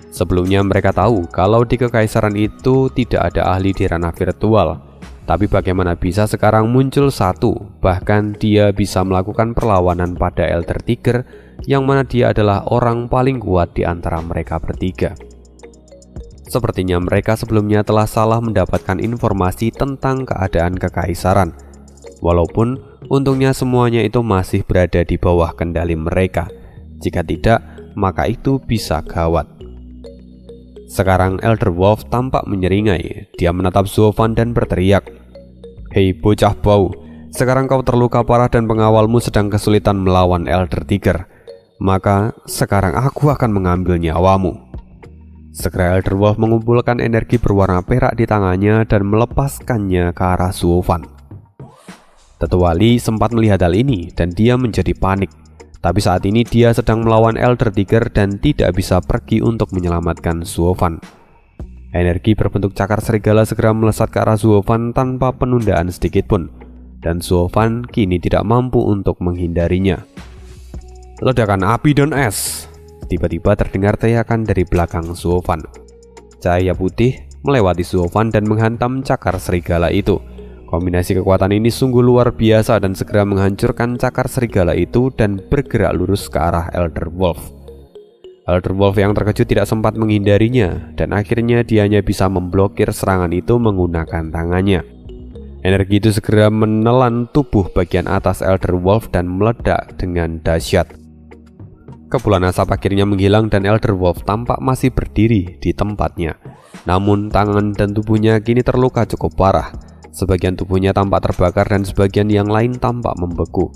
Sebelumnya mereka tahu kalau di kekaisaran itu tidak ada ahli di ranah virtual. Tapi bagaimana bisa sekarang muncul satu, bahkan dia bisa melakukan perlawanan pada Elder Tiger, yang mana dia adalah orang paling kuat di antara mereka bertiga. Sepertinya mereka sebelumnya telah salah mendapatkan informasi tentang keadaan kekaisaran. Walaupun untungnya semuanya itu masih berada di bawah kendali mereka. Jika tidak, maka itu bisa gawat. Sekarang Elder Wolf tampak menyeringai. Dia menatap Zofan dan berteriak, "Hei bocah bau, sekarang kau terluka parah dan pengawalmu sedang kesulitan melawan Elder Tiger. Maka sekarang aku akan mengambil nyawamu." Segera Elder Wolf mengumpulkan energi berwarna perak di tangannya dan melepaskannya ke arah Zofan. Tetuali sempat melihat hal ini dan dia menjadi panik. Tapi saat ini dia sedang melawan Elder Tiger dan tidak bisa pergi untuk menyelamatkan Suovan. Energi berbentuk cakar serigala segera melesat ke arah Suovan tanpa penundaan sedikit pun, dan Suovan kini tidak mampu untuk menghindarinya. Ledakan api dan es. Tiba-tiba terdengar teriakan dari belakang Suovan. Cahaya putih melewati Suovan dan menghantam cakar serigala itu. Kombinasi kekuatan ini sungguh luar biasa dan segera menghancurkan cakar serigala itu dan bergerak lurus ke arah Elder Wolf. Elder Wolf yang terkejut tidak sempat menghindarinya, dan akhirnya dia hanya bisa memblokir serangan itu menggunakan tangannya. Energi itu segera menelan tubuh bagian atas Elder Wolf dan meledak dengan dahsyat. Kepulan asap akhirnya menghilang dan Elder Wolf tampak masih berdiri di tempatnya. Namun tangan dan tubuhnya kini terluka cukup parah. Sebagian tubuhnya tampak terbakar dan sebagian yang lain tampak membeku.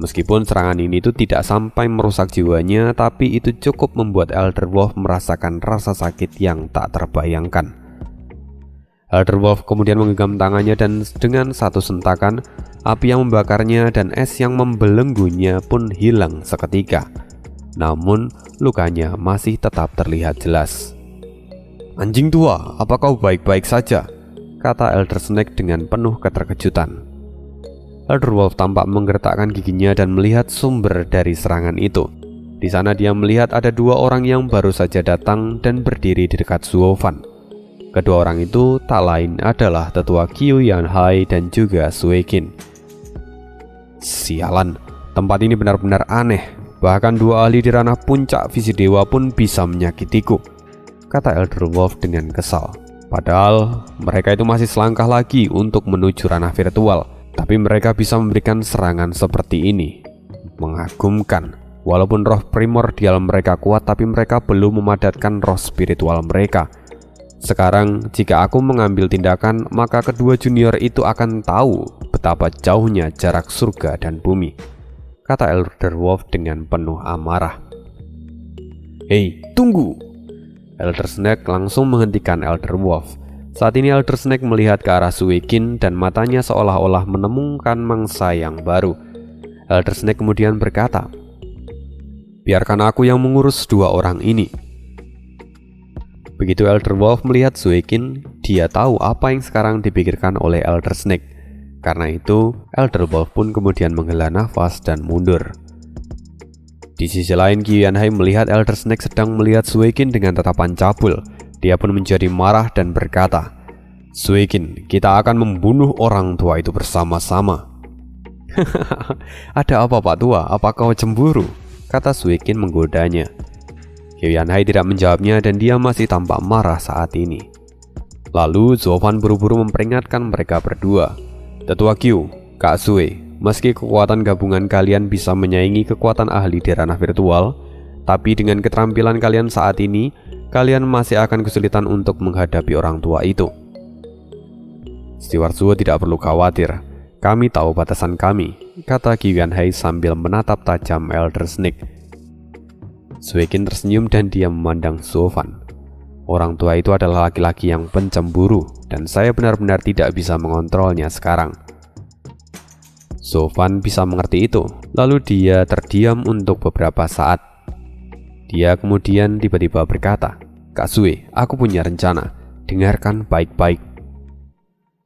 Meskipun serangan ini itu tidak sampai merusak jiwanya, tapi itu cukup membuat Elder Wolf merasakan rasa sakit yang tak terbayangkan. Elder Wolf kemudian menggenggam tangannya dan dengan satu sentakan, api yang membakarnya dan es yang membelenggunya pun hilang seketika. Namun lukanya masih tetap terlihat jelas. "Anjing tua, apa kau baik-baik saja?" kata Elder Snake dengan penuh keterkejutan. Elder Wolf tampak menggertakkan giginya dan melihat sumber dari serangan itu. Di sana dia melihat ada dua orang yang baru saja datang dan berdiri di dekat Suovan. Kedua orang itu tak lain adalah tetua Qiu Yanhai dan juga Suekin. "Sialan, tempat ini benar-benar aneh. Bahkan dua ahli di ranah puncak visi dewa pun bisa menyakitiku," kata Elder Wolf dengan kesal. Padahal mereka itu masih selangkah lagi untuk menuju ranah virtual. Tapi mereka bisa memberikan serangan seperti ini. Mengagumkan. Walaupun roh primordial mereka kuat, tapi mereka belum memadatkan roh spiritual mereka. Sekarang jika aku mengambil tindakan, maka kedua junior itu akan tahu betapa jauhnya jarak surga dan bumi, kata Elder Wolf dengan penuh amarah. "Hei, tunggu!" Elder Snake langsung menghentikan Elder Wolf. Saat ini Elder Snake melihat ke arah Suekin dan matanya seolah-olah menemukan mangsa yang baru. Elder Snake kemudian berkata, "Biarkan aku yang mengurus dua orang ini." Begitu Elder Wolf melihat Suekin, dia tahu apa yang sekarang dipikirkan oleh Elder Snake. Karena itu, Elder Wolf pun kemudian menghela nafas dan mundur. Di sisi lain, Qiu Yanhai melihat Elder Snake sedang melihat Suekin dengan tatapan cabul. Dia pun menjadi marah dan berkata, "Suekin, kita akan membunuh orang tua itu bersama-sama." "Ada apa Pak Tua? Apa kau cemburu?" kata Suekin menggodanya. Qiu Yanhai tidak menjawabnya dan dia masih tampak marah saat ini. Lalu Suovan buru-buru memperingatkan mereka berdua. "Tetua Qiu, Kak Sue, meski kekuatan gabungan kalian bisa menyaingi kekuatan ahli di ranah virtual, tapi dengan keterampilan kalian saat ini, kalian masih akan kesulitan untuk menghadapi orang tua itu. Steward Zuo tidak perlu khawatir, kami tahu batasan kami," kata Qiu Yanhai sambil menatap tajam Elder Snake. Suekin tersenyum dan dia memandang Suovan. Orang tua itu adalah laki-laki yang pencemburu, dan saya benar-benar tidak bisa mengontrolnya sekarang. Suovan bisa mengerti itu, lalu dia terdiam untuk beberapa saat. Dia kemudian tiba-tiba berkata, "Kak Sue, aku punya rencana. Dengarkan baik-baik."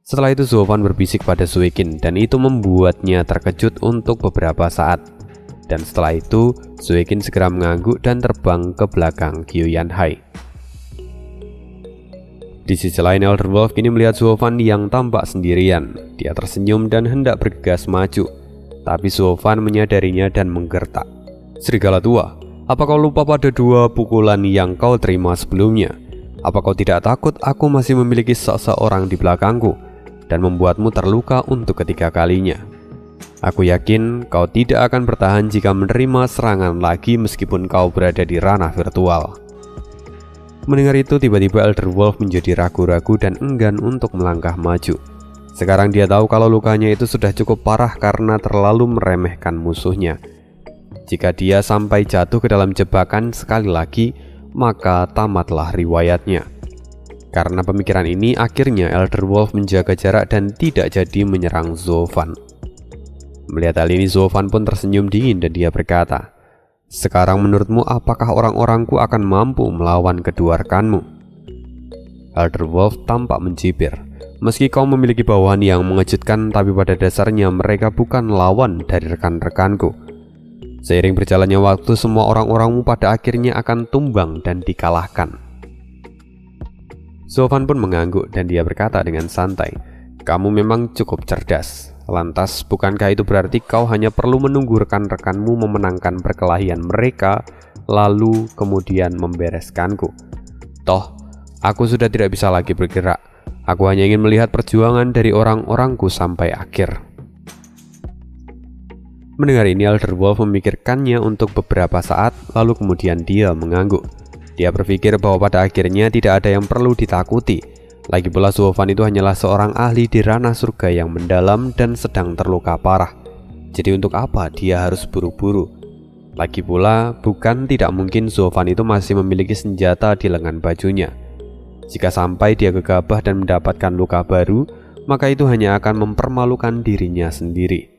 Setelah itu Suovan berbisik pada Suekin dan itu membuatnya terkejut untuk beberapa saat. Dan setelah itu Suekin segera mengangguk dan terbang ke belakang Qiu Yanhai. Di sisi lain Elder Wolf kini melihat Suovan yang tampak sendirian. Dia tersenyum dan hendak bergegas maju. Tapi Suovan menyadarinya dan menggertak. "Serigala tua, apa kau lupa pada dua pukulan yang kau terima sebelumnya? Apa kau tidak takut aku masih memiliki seseorang di belakangku dan membuatmu terluka untuk ketiga kalinya? Aku yakin kau tidak akan bertahan jika menerima serangan lagi meskipun kau berada di ranah virtual." Mendengar itu tiba-tiba Elder Wolf menjadi ragu-ragu dan enggan untuk melangkah maju. Sekarang dia tahu kalau lukanya itu sudah cukup parah karena terlalu meremehkan musuhnya. Jika dia sampai jatuh ke dalam jebakan sekali lagi, maka tamatlah riwayatnya. Karena pemikiran ini, akhirnya Elder Wolf menjaga jarak dan tidak jadi menyerang Suovan. Melihat hal ini, Zovan pun tersenyum dingin dan dia berkata, "Sekarang menurutmu apakah orang-orangku akan mampu melawan kedua rekanmu?" Elder Wolf tampak mencibir. "Meski kau memiliki bawahan yang mengejutkan, tapi pada dasarnya mereka bukan lawan dari rekan-rekanku. Seiring berjalannya waktu, semua orang-orangmu pada akhirnya akan tumbang dan dikalahkan." Zovan pun mengangguk dan dia berkata dengan santai, "Kamu memang cukup cerdas. Lantas, bukankah itu berarti kau hanya perlu menunggu rekan-rekanmu memenangkan perkelahian mereka, lalu kemudian membereskanku? Toh, aku sudah tidak bisa lagi bergerak. Aku hanya ingin melihat perjuangan dari orang-orangku sampai akhir." Mendengar ini, Elder Wolf memikirkannya untuk beberapa saat, lalu kemudian dia mengangguk. Dia berpikir bahwa pada akhirnya tidak ada yang perlu ditakuti. Lagi pula Zovan itu hanyalah seorang ahli di ranah surga yang mendalam dan sedang terluka parah. Jadi untuk apa dia harus buru-buru? Lagi pula bukan tidak mungkin Zovan itu masih memiliki senjata di lengan bajunya. Jika sampai dia gegabah dan mendapatkan luka baru, maka itu hanya akan mempermalukan dirinya sendiri.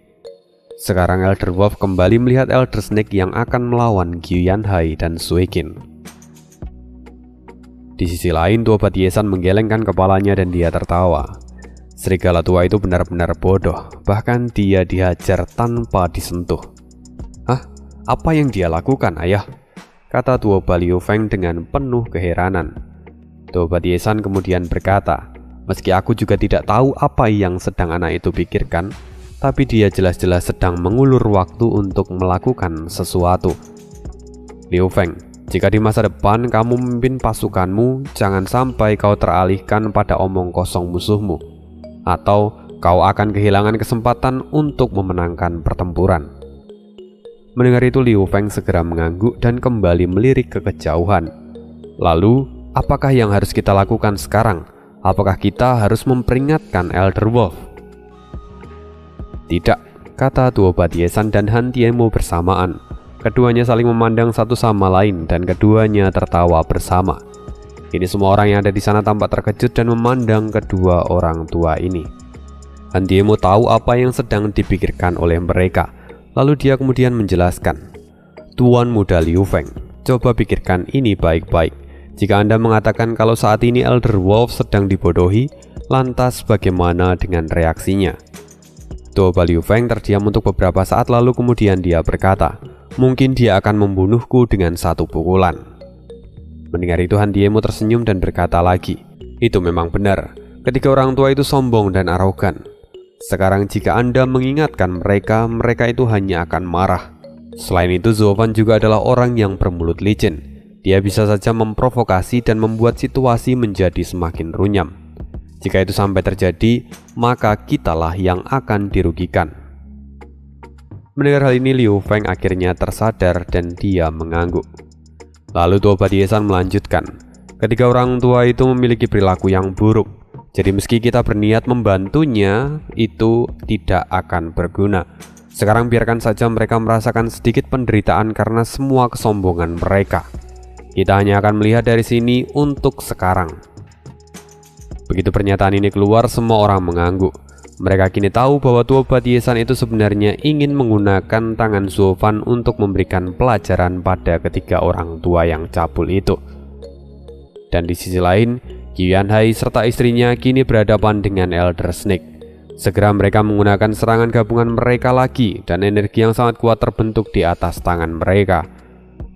Sekarang Elder Wolf kembali melihat Elder Snake yang akan melawan Gyu Yanhai dan Suikin. Di sisi lain, Tua Batiesan menggelengkan kepalanya dan dia tertawa. Serigala tua itu benar-benar bodoh, bahkan dia dihajar tanpa disentuh. "Hah? Apa yang dia lakukan, ayah?" kata Tua Liu Feng dengan penuh keheranan. Tua Batiesan kemudian berkata, "Meski aku juga tidak tahu apa yang sedang anak itu pikirkan, tapi dia jelas-jelas sedang mengulur waktu untuk melakukan sesuatu. Liu Feng, jika di masa depan kamu memimpin pasukanmu, jangan sampai kau teralihkan pada omong kosong musuhmu, atau kau akan kehilangan kesempatan untuk memenangkan pertempuran." Mendengar itu, Liu Feng segera mengangguk dan kembali melirik ke kejauhan. "Lalu, apakah yang harus kita lakukan sekarang? Apakah kita harus memperingatkan Elder Wolf?" "Tidak," kata Tua Batiesan dan Han Tianmo bersamaan. Keduanya saling memandang satu sama lain dan keduanya tertawa bersama. Ini semua orang yang ada di sana tampak terkejut dan memandang kedua orang tua ini. Han Tianmo tahu apa yang sedang dipikirkan oleh mereka. Lalu dia kemudian menjelaskan, "Tuan muda Liu Feng, coba pikirkan ini baik-baik. Jika Anda mengatakan kalau saat ini Elder Wolf sedang dibodohi, lantas bagaimana dengan reaksinya?" Tua Liu Feng terdiam untuk beberapa saat, lalu kemudian dia berkata, "Mungkin dia akan membunuhku dengan satu pukulan." Mendengar itu, Han Tianmo tersenyum dan berkata lagi, "Itu memang benar. Ketiga orang tua itu sombong dan arogan. Sekarang jika Anda mengingatkan mereka, mereka itu hanya akan marah. Selain itu, Zovan juga adalah orang yang bermulut licin. Dia bisa saja memprovokasi dan membuat situasi menjadi semakin runyam. Jika itu sampai terjadi, maka kitalah yang akan dirugikan." Mendengar hal ini, Liu Feng akhirnya tersadar dan dia mengangguk. Lalu Tua Batiesan melanjutkan, "Ketiga orang tua itu memiliki perilaku yang buruk. Jadi meski kita berniat membantunya, itu tidak akan berguna. Sekarang biarkan saja mereka merasakan sedikit penderitaan karena semua kesombongan mereka. Kita hanya akan melihat dari sini untuk sekarang." Begitu pernyataan ini keluar, semua orang mengangguk. Mereka kini tahu bahwa Tua Batiesan itu sebenarnya ingin menggunakan tangan Zovan untuk memberikan pelajaran pada ketiga orang tua yang cabul itu. Dan di sisi lain, Gyu Yanhai serta istrinya kini berhadapan dengan Elder Snake. Segera mereka menggunakan serangan gabungan mereka lagi dan energi yang sangat kuat terbentuk di atas tangan mereka.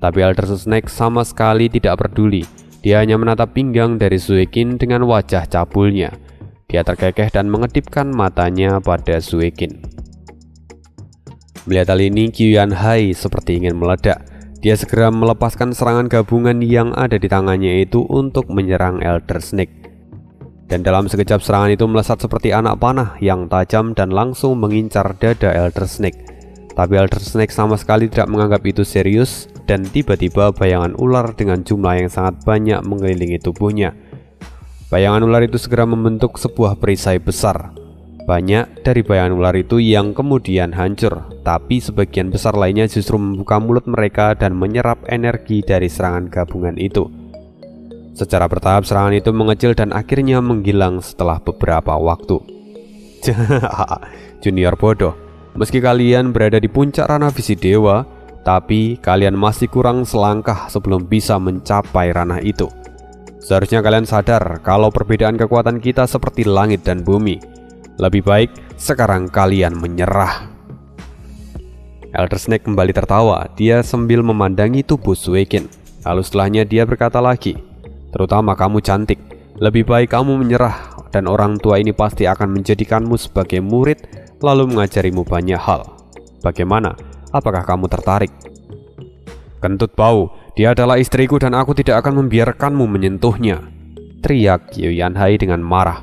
Tapi Elder Snake sama sekali tidak peduli. Dia hanya menatap pinggang dari Suikin dengan wajah cabulnya. Dia terkekeh dan mengedipkan matanya pada Suikin. Melihat hal ini, Gyu Yanhai seperti ingin meledak. Dia segera melepaskan serangan gabungan yang ada di tangannya itu untuk menyerang Elder Snake. Dan dalam sekejap serangan itu melesat seperti anak panah yang tajam dan langsung mengincar dada Elder Snake. Tapi Elder Snake sama sekali tidak menganggap itu serius, dan tiba-tiba bayangan ular dengan jumlah yang sangat banyak mengelilingi tubuhnya. Bayangan ular itu segera membentuk sebuah perisai besar. Banyak dari bayangan ular itu yang kemudian hancur, tapi sebagian besar lainnya justru membuka mulut mereka dan menyerap energi dari serangan gabungan itu. Secara bertahap serangan itu mengecil dan akhirnya menghilang setelah beberapa waktu. Junior bodoh, Meski kalian berada di puncak ranah visi dewa, tapi kalian masih kurang selangkah sebelum bisa mencapai ranah itu. Seharusnya kalian sadar kalau perbedaan kekuatan kita seperti langit dan bumi. Lebih baik sekarang kalian menyerah. Elder Snake kembali tertawa. Dia sambil memandangi tubuh Suekin. Lalu setelahnya dia berkata lagi, "Terutama kamu cantik. Lebih baik kamu menyerah, dan orang tua ini pasti akan menjadikanmu sebagai murid lalu mengajarimu banyak hal. Bagaimana? Apakah kamu tertarik?" "Kentut bau, dia adalah istriku dan aku tidak akan membiarkanmu menyentuhnya," teriak Qiu Yanhai dengan marah.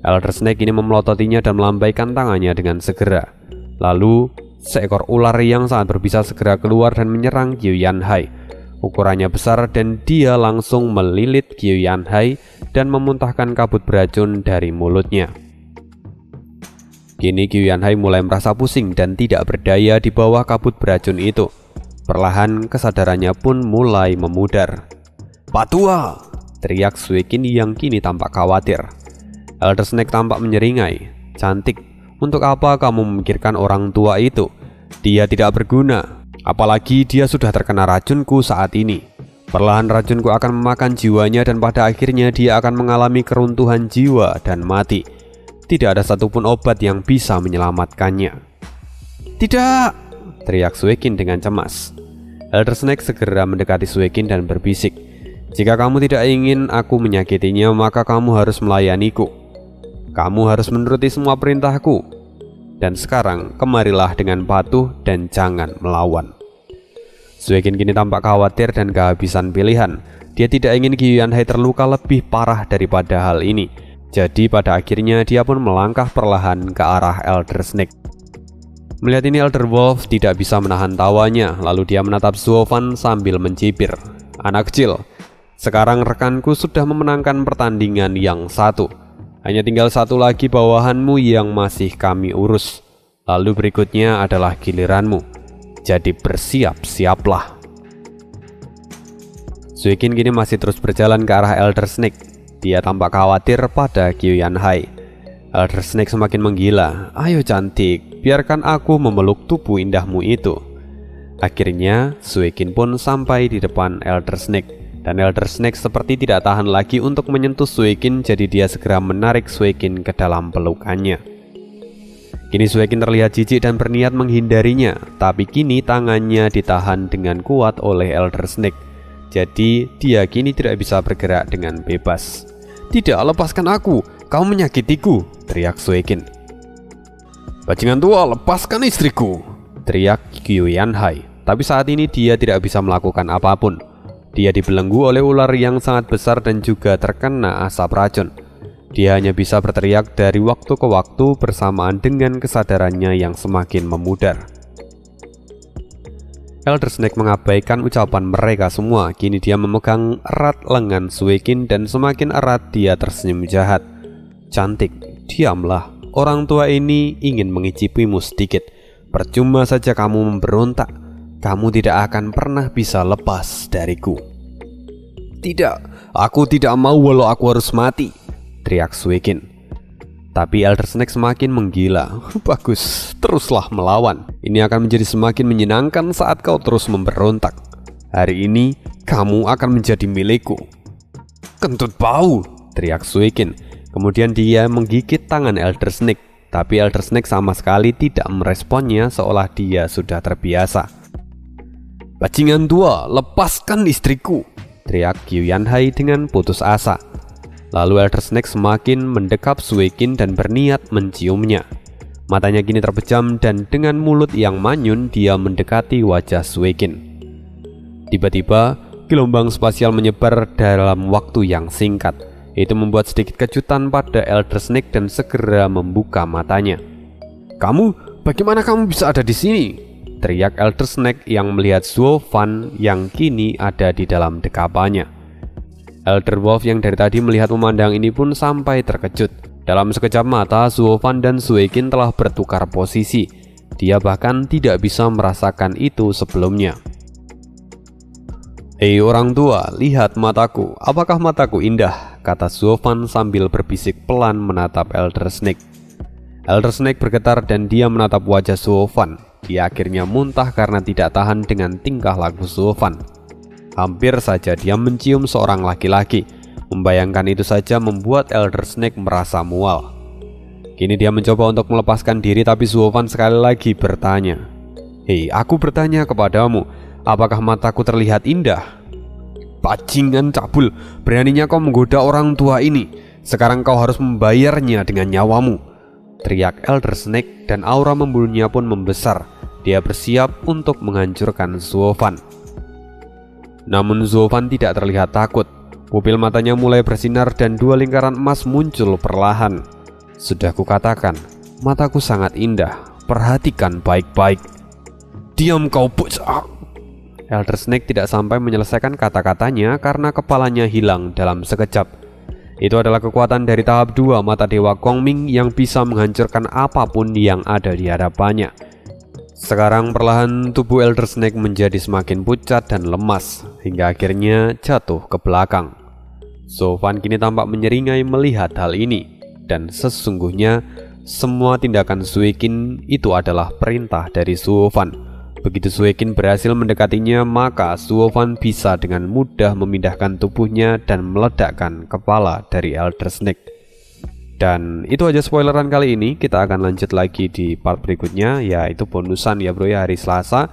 Elder Snake ini memelototinya dan melambaikan tangannya dengan segera. Lalu seekor ular yang sangat berbisa segera keluar dan menyerang Qiu Yanhai. Ukurannya besar dan dia langsung melilit Qiu Yanhai dan memuntahkan kabut beracun dari mulutnya. Kini Qiu Yanhai mulai merasa pusing dan tidak berdaya di bawah kabut beracun itu. Perlahan kesadarannya pun mulai memudar. "Pak Tua!" teriak Suekin yang kini tampak khawatir. Elder Snake tampak menyeringai. "Cantik, untuk apa kamu memikirkan orang tua itu? Dia tidak berguna. Apalagi dia sudah terkena racunku saat ini. Perlahan racunku akan memakan jiwanya dan pada akhirnya dia akan mengalami keruntuhan jiwa dan mati. Tidak ada satupun obat yang bisa menyelamatkannya." "Tidak!" teriak Suekin dengan cemas. Elder Snake segera mendekati Suekin dan berbisik, "Jika kamu tidak ingin aku menyakitinya, maka kamu harus melayaniku. Kamu harus menuruti semua perintahku. Dan sekarang kemarilah dengan patuh dan jangan melawan." Suekin kini tampak khawatir dan kehabisan pilihan. Dia tidak ingin Qiu Yanhai terluka lebih parah daripada hal ini. Jadi pada akhirnya dia pun melangkah perlahan ke arah Elder Snake. Melihat ini Elder Wolf tidak bisa menahan tawanya. Lalu dia menatap Zuofan sambil mencibir. "Anak kecil, sekarang rekanku sudah memenangkan pertandingan yang satu. Hanya tinggal satu lagi bawahanmu yang masih kami urus. Lalu berikutnya adalah giliranmu. Jadi bersiap-siaplah." Suekin kini masih terus berjalan ke arah Elder Snake. Dia tampak khawatir pada Qiu Yanhai. Elder Snake semakin menggila. "Ayo cantik, biarkan aku memeluk tubuh indahmu itu." Akhirnya Suekin pun sampai di depan Elder Snake. Dan Elder Snake seperti tidak tahan lagi untuk menyentuh Suekin, jadi dia segera menarik Suekin ke dalam pelukannya. Kini Suekin terlihat jijik dan berniat menghindarinya, tapi kini tangannya ditahan dengan kuat oleh Elder Snake. Jadi dia kini tidak bisa bergerak dengan bebas. "Tidak, lepaskan aku, kau menyakitiku," teriak Suekin. "Bajingan tua, lepaskan istriku," teriak Qiu Yanhai. Tapi saat ini dia tidak bisa melakukan apapun. Dia dibelenggu oleh ular yang sangat besar dan juga terkena asap racun. Dia hanya bisa berteriak dari waktu ke waktu bersamaan dengan kesadarannya yang semakin memudar. Elder Snake mengabaikan ucapan mereka semua. Kini dia memegang erat lengan Suekin dan semakin erat dia tersenyum jahat. "Cantik, diamlah. Orang tua ini ingin mengicipimu sedikit. Percuma saja kamu memberontak. Kamu tidak akan pernah bisa lepas dariku." "Tidak, aku tidak mau walau aku harus mati," teriak Suekin. Tapi Elder Snake semakin menggila. "Bagus, teruslah melawan. Ini akan menjadi semakin menyenangkan saat kau terus memberontak. Hari ini kamu akan menjadi milikku." "Kentut bau," teriak Suekin. Kemudian dia menggigit tangan Elder Snake. Tapi Elder Snake sama sekali tidak meresponnya, seolah dia sudah terbiasa. "Bajingan tua, lepaskan istriku," teriak Qiu Yanhai dengan putus asa. Lalu Elder Snake semakin mendekap Suekin dan berniat menciumnya. Matanya kini terpejam dan dengan mulut yang manyun dia mendekati wajah Suekin. Tiba-tiba gelombang spasial menyebar dalam waktu yang singkat. Itu membuat sedikit kejutan pada Elder Snake dan segera membuka matanya. "Kamu, bagaimana kamu bisa ada di sini?" teriak Elder Snake yang melihat Zuofan yang kini ada di dalam dekapannya. Elder Wolf yang dari tadi melihat memandang ini pun sampai terkejut. Dalam sekejap mata, Zuofan dan Suekin telah bertukar posisi. Dia bahkan tidak bisa merasakan itu sebelumnya. "Hei orang tua, lihat mataku. Apakah mataku indah?" kata Zuofan sambil berbisik pelan menatap Elder Snake. Elder Snake bergetar dan dia menatap wajah Suovan. Dia akhirnya muntah karena tidak tahan dengan tingkah laku Suovan. Hampir saja dia mencium seorang laki-laki. Membayangkan itu saja membuat Elder Snake merasa mual. Kini dia mencoba untuk melepaskan diri, tapi Suovan sekali lagi bertanya, "Hei, aku bertanya kepadamu, apakah mataku terlihat indah?" "Bajingan cabul, beraninya kau menggoda orang tua ini. Sekarang kau harus membayarnya dengan nyawamu," teriak Elder Snake, dan aura membulunya pun membesar. Dia bersiap untuk menghancurkan Suovan. Namun Suovan tidak terlihat takut. Pupil matanya mulai bersinar dan dua lingkaran emas muncul perlahan. "Sudah kukatakan, mataku sangat indah. Perhatikan baik-baik." "Diam kau bocah!" Elder Snake tidak sampai menyelesaikan kata-katanya karena kepalanya hilang dalam sekejap. Itu adalah kekuatan dari tahap 2 mata Dewa Kongming yang bisa menghancurkan apapun yang ada di hadapannya. Sekarang perlahan tubuh Elder Snake menjadi semakin pucat dan lemas, hingga akhirnya jatuh ke belakang. Suovan kini tampak menyeringai melihat hal ini, dan sesungguhnya semua tindakan Suikin itu adalah perintah dari Suovan. Begitu Suikin berhasil mendekatinya, maka Suovan bisa dengan mudah memindahkan tubuhnya dan meledakkan kepala dari Elder Snake. Dan itu aja spoileran kali ini. Kita akan lanjut lagi di part berikutnya, yaitu bonusan ya bro ya, hari Selasa.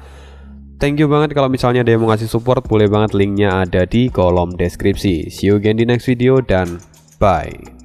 Thank you banget kalau misalnya ada yang mau ngasih support, boleh banget, linknya ada di kolom deskripsi. See you again di next video dan bye.